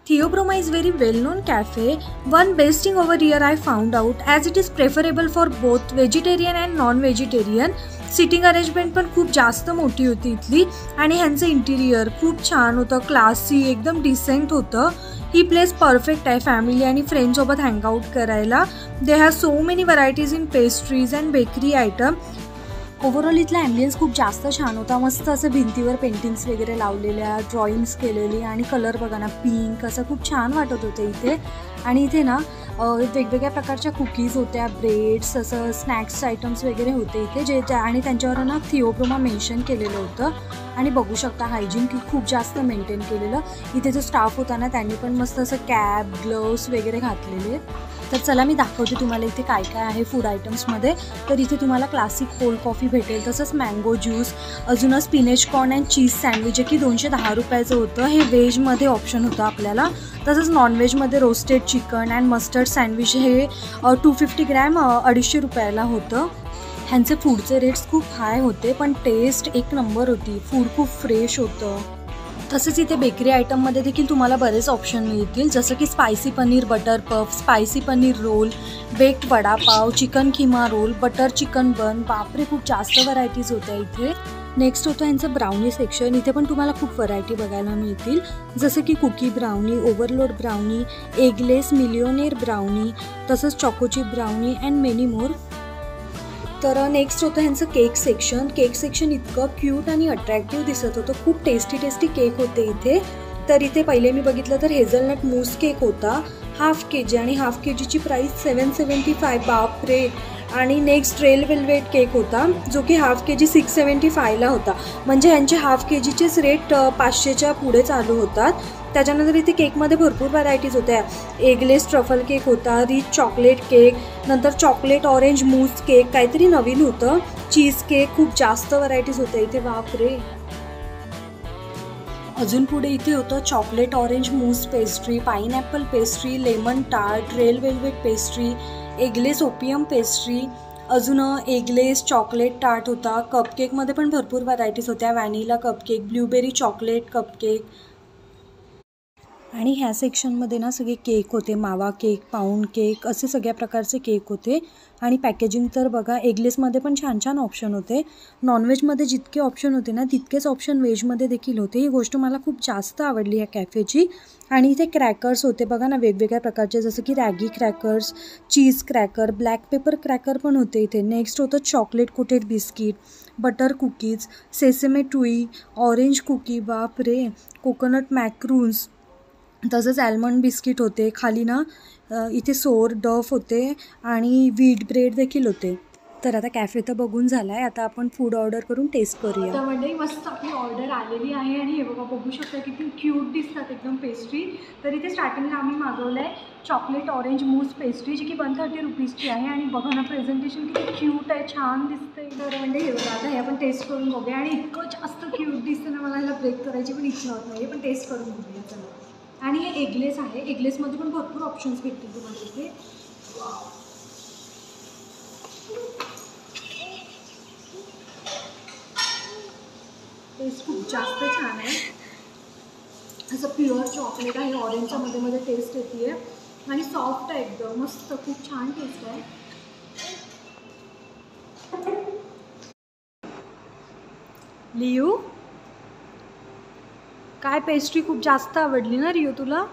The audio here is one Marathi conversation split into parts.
Theobroma is very well-known cafe. One best thing over here I found out, as it is preferable for both vegetarian and non-vegetarian. Sitting arrangement पण खूप जास्त मोठी होती इथली आणि ह्यांचं इंटिरियर खूप छान होतं, क्लासी, एकदम डिसेंट होतं. ही प्लेस परफेक्ट आहे फॅमिली आणि फ्रेंड्ससोबत हँगआउट करायला. They have so many varieties in pastries and bakery item. Overall इथला ॲम्बियन्स खूप जास्त छान होता. मस्त असं भिंतीवर पेंटिंग्स वगैरे लावलेल्या, ड्रॉइंग्स केलेली आणि कलर बघा ना, पिंक, असं खूप छान वाटत होतं इथे. आणि इथे ना वेगवेगळ्या प्रकारच्या कुकीज होत्या, ब्रेड्स, असं स्नॅक्स आयटम्स वगैरे होते इथे, जे आणि त्यांच्यावर ना थिओब्रोमा मेन्शन केलेलं होतं. आणि बघू शकता हायजीन खूप जास्त मेंटेन केलेलं. इथे जो स्टाफ होता ना, त्यांनी पण मस्त असं कॅप, ग्लोव्स वगैरे घातलेले. तर चला मी दाखवते तुम्हाला इथे काय काय आहे फूड आयटम्समध्ये. तर इथे तुम्हाला क्लासिक कोल्ड कॉफी भेटेल, तसंच मँगो ज्यूस, अजूनच spinach corn and cheese sandwich, जे की 210 रुपयाचं होतं. हे व्हेजमध्ये ऑप्शन होतं आपल्याला. तसंच नॉनव्हेजमध्ये roasted chicken and mustard sandwich, हे 250 ग्रॅम 250 रुपयाला होतं. ह्यांचे फूडचे रेट्स खूप हाय होते, पण टेस्ट एक नंबर होती. फूड खूप फ्रेश होतं. तसेच इथे बेकरी आयटममध्ये देखील तुम्हाला बरेच ऑप्शन मिळतील, जसं की spicy paneer butter puff, spicy paneer roll, baked vada pav, chicken keema roll, butter chicken bun. बापरे, खूप जास्त व्हरायटीज होत्या इथे. नेक्स्ट होतं यांचं ब्राउनी सेक्शन. इथे पण तुम्हाला खूप व्हरायटी बघायला मिळतील, जसं की cookie brownie, overload brownie, eggless millionaire brownie, तसंच choco chip brownie and many more. तर नेक्स्ट होतं ह्यांचं केक सेक्शन. केक सेक्शन इतकं क्यूट आणि अट्रॅक्टिव्ह दिसत होतं. खूप टेस्टी केक होते इथे. तर इथे पहिले मी बघितलं तर हेझलनट मूस केक होता, हाफ kg, आणि हाफ kgची प्राईस 775. बापरे. आणि नेक्स्ट रेल वेल्वेट केक होता, जो की हाफ kg 675ला होता. म्हणजे ह्यांचे हाफ kgचेच रेट 500च्या पुढे चालू होतात. त्याच्यानंतर इथे केकमध्ये भरपूर व्हरायटीज होत्या. एगलेस ट्रफल केक होता, रिच चॉकलेट केक, नंतर चॉकलेट ऑरेंज मूस केक, काहीतरी नवीन होतं, चीज केक. खूप जास्त व्हरायटीज होत्या इथे. बापरे. अजून पुढे इथे होतं chocolate orange mousse pastry, pineapple pastry, lemon tart, red velvet pastry, eggless opium pastry, अजून एगलेस चॉकलेट टार्ट होता. कपकेकमध्ये पण भरपूर व्हरायटीज होत्या, vanilla cupcake, blueberry chocolate cupcake. आणि ह्या सेक्शनमध्ये ना सगळे केक होते, मावा केक, पाऊंड केक, असे सगळ्या प्रकारचे केक होते. आणि पॅकेजिंग तर बघा, एगलेसमध्ये पण छान छान ऑप्शन होते. नॉनव्हेजमध्ये जितके ऑप्शन होते ना, तितकेच ऑप्शन व्हेजमध्ये देखील होते. ही गोष्ट मला खूप जास्त आवडली या कॅफेची. आणि इथे क्रॅकर्स होते बघा ना, वेगवेगळ्या प्रकारचे, जसं की ragi crackers, cheese cracker, black pepper cracker पण होते इथे. नेक्स्ट होतं chocolate coated biscuit, butter cookies, sesame tuile, orange cookie, बापरे, कोकोनट मॅक्रून्स, तसंच ॲल्मंड बिस्किट होते. खाली ना इथे सोर डफ होते आणि व्हीट ब्रेड देखील होते. तर आता कॅफे तर बघून झाला आहे, आता आपण फूड ऑर्डर करून टेस्ट करूया. तर म्हणजे मस्त आपली ऑर्डर आलेली आहे आणि हे बघा, बघू शकता किती क्यूट दिसतात एकदम पेस्ट्री. तर इथे स्टार्टिंगला आम्ही मागवलं आहे चॉकलेट ऑरेंज मूस पेस्ट्री, जी की 130 रुपीजची आहे. आणि बघा ना, प्रेझेंटेशन किती क्यूट आहे, छान दिसतंय. तर म्हणजे हे बघा, आता हे आपण टेस्ट करून बघूया. आणि इतकं जास्त क्यूट दिसतं ना, मला ह्याला ब्रेक करायची पण इच्छा होत नाही, पण टेस्ट करून बघूया चला. आणि हे एगलेस आहे. एगलेसमध्ये पण भरपूर ऑप्शन्स भेटतील तुम्हाला इथे. टेस्ट खूप जास्त छान आहे. असं प्युअर चॉकलेट आहे, ऑरेंजच्या मध्ये टेस्ट येते आणि सॉफ्ट आहे एकदम, मस्त, खूप छान टेस्ट आहे. लियू, काय पेस्ट्री खूप जास्त आवडली ना रियू तुला?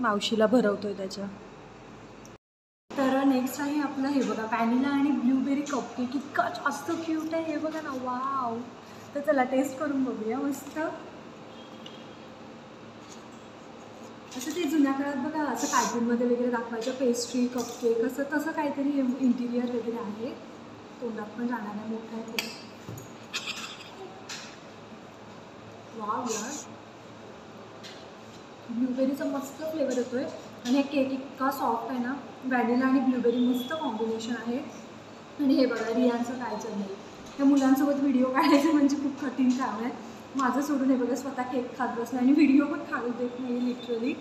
मावशीला भरवतोय त्याच्या. तर नेक्स्ट आहे आपलं हे बघा, व्हॅनिला आणि ब्ल्यूबेरी कपकेक. इतका जास्त क्यूट आहे, हे बघा ना, वाव. तर चला टेस्ट करून बघूया. मस्त असं ते जुन्या काळात बघा, असं कार्टूनमध्ये वगैरे दाखवायचं पेस्ट्री कपकेक, असं तसं काहीतरी इंटिरियर वगैरे आहे. तोंडात पण जाणार आहे, मोठा आहे खूप. वाव यार, ब्लूबेरीचा मस्त फ्लेवर येतो आहे. आणि हे केक इतका सॉफ्ट आहे ना, व्हॅनिला आणि ब्लूबेरी मस्त कॉम्बिनेशन आहे. आणि हे बघा, रियांचं काय चाललंय, त्या मुलांसोबत व्हिडिओ काढायचं म्हणजे खूप कठीण काम आहे. माझं सोडून हे बघा, स्वतः केक खात बसला आणि व्हिडिओ पण काढू देत नाही लिटरली.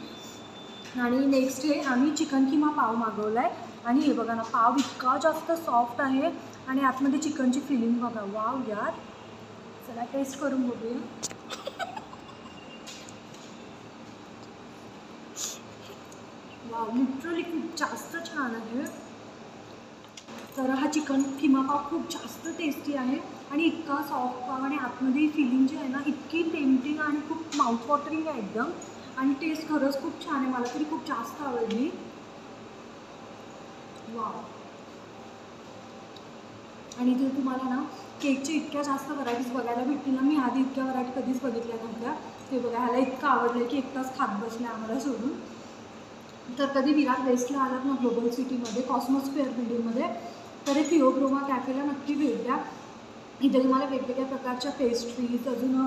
आणि नेक्स्ट हे आम्ही चिकन किमा पाव मागवला आहे. आणि हे बघा ना, पाव इतका जास्त सॉफ्ट आहे आणि आतमध्ये चिकनची फिलिंग बघा, वाव यार. चला टेस्ट करून बघूया. वा, लिटरली खूप जास्त छान आहे. तर हा चिकन किमा पाव खूप जास्त टेस्टी आहे आणि इतका सॉफ्ट पाव आणि आतमध्ये फिलिंग जी आहे ना इतकी टेम्पटिंग आणि खूप माउथ वॉटरिंग आहे एकदम. आणि टेस्ट खरंच खूप छान आहे, मला तरी खूप जास्त आवडली. वाव. आणि इथे तुम्हाला ना केकच्या इतक्या जास्त व्हरायटीज बघायला भेटतील ना, मी आधी इतक्या व्हरायटी कधीच बघितल्या नव्हत्या. ते बघा, ह्याला इतकं आवडलं की एक तास खात बसले आम्हाला सोडून. तर कधी विरार वेस्टला आलात ना ग्लोबल सिटीमध्ये कॉस्मॉस स्क्वेअर बिल्डिंगमध्ये, तर हे थिओब्रोमा कॅफेला नक्की भेट द्या. इथे तुम्हाला वेगवेगळ्या प्रकारच्या पेस्ट्रीज, अजून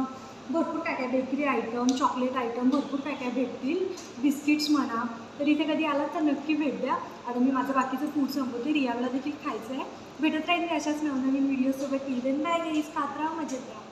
भरपूर काय काय बेकरी आयटम, चॉकलेट आयटम भरपूर काय काय भेटतील, बिस्किट्स म्हणा. तर इथे कधी आलात तर नक्की भेट द्या. आता मी माझं बाकीचं फूड संपवते, रियाला देखील खायचं आहे. भेटत राहील अशाच नवनवीन व्हिडिओसोबत. टिल देन बाय गाईज, खात राहा, मजेत राहा.